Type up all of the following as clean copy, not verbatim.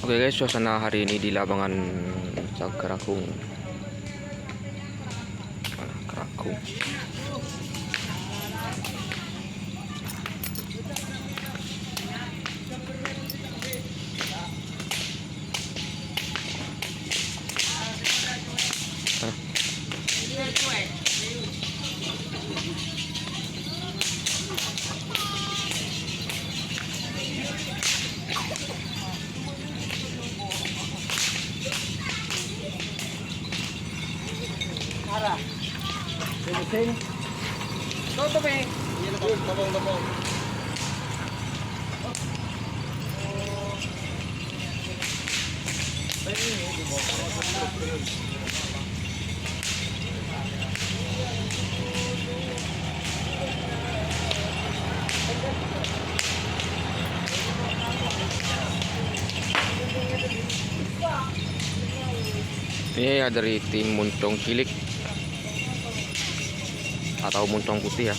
Oke guys, suasana hari ini di lapangan Kerakung. Kerakung. Arah. Pusing. Tutup eh. Tolong. Ini dari tim Moncong Cilik atau Moncong Putih ya.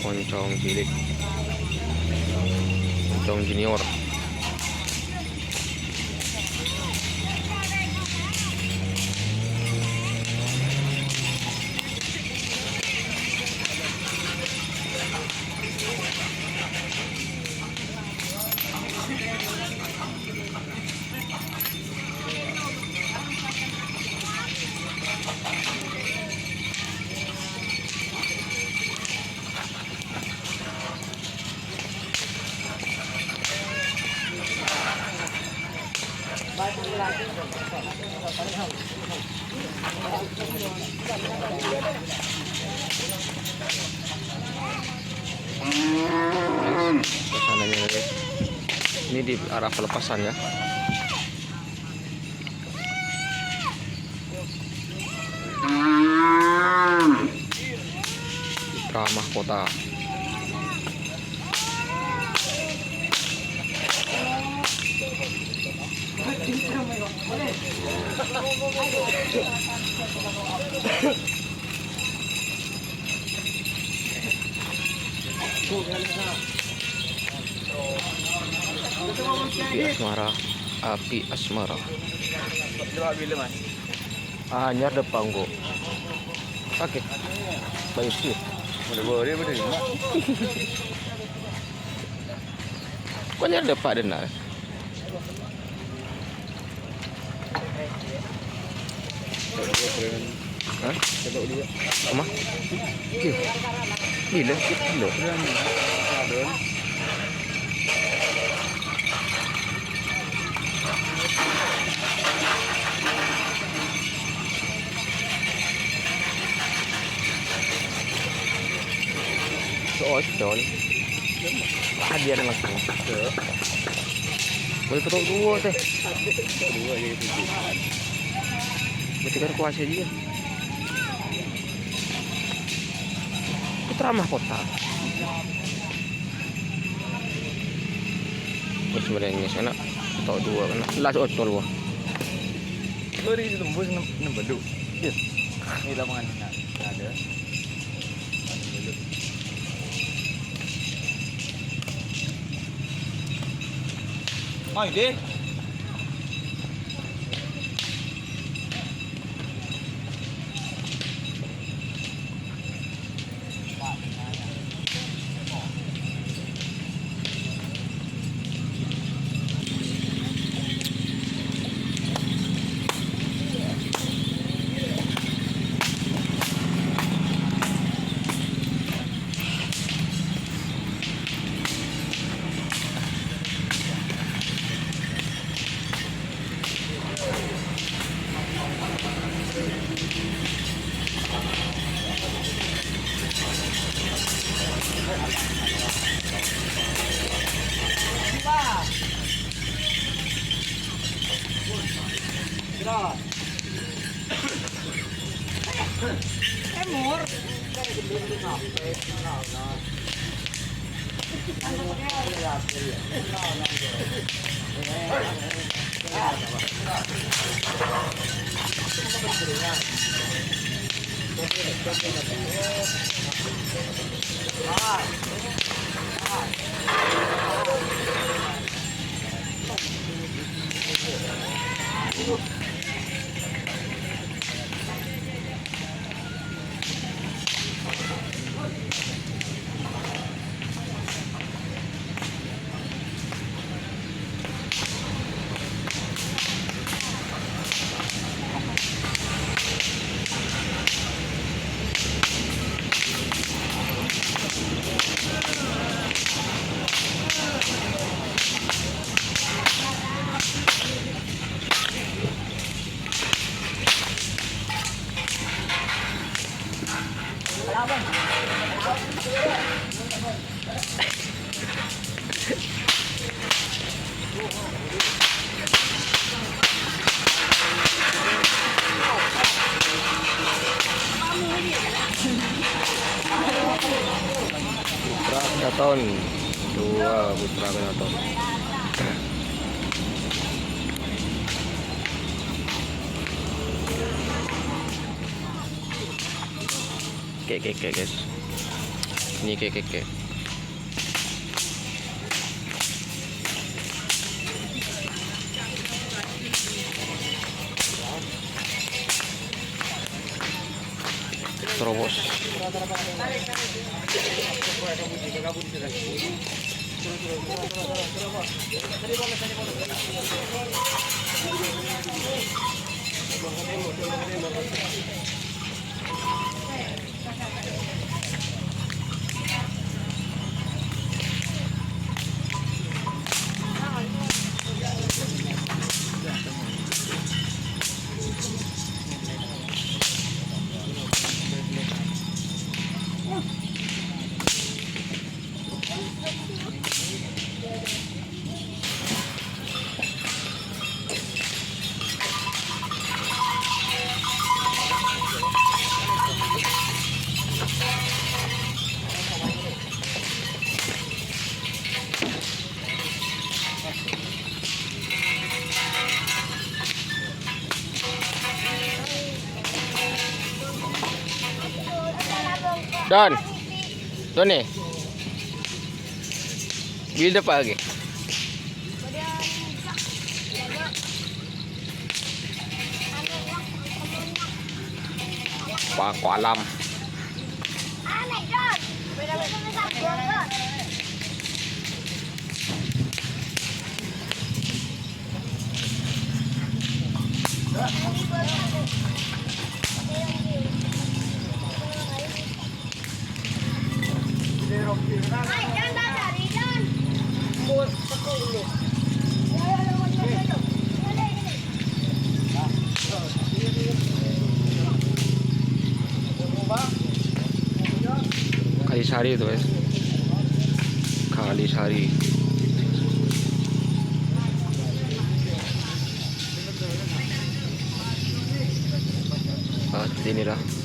Moncong Cilik, Moncong Junior. Suasananya guys. Ini di arah pelepasan ya. Citra Mahkota. Api Asmara. Anyar depan kok. Oke. Baik sih. Boleh betul. Kok anyar depan dengar. Hah? Apa? Gila. Ocol. Hadiah langsung. Boleh potong dua teh. Dua jadi tujuh. Berarti kan kuasa dia. Putra Mahkota. Terus sebenarnya sana potong dua kan. Las ocol wah. Lori itu tembus 6 beduk. Yes. Ini lapangan ada. Mai deh. Emor. Putra Kenaton 2 Putra Kenaton. Kek guys, ini kek. Terobos. Don nih. Build apa lagi? Paku alam. Kalisari itu guys, Kalisari. Ini lah.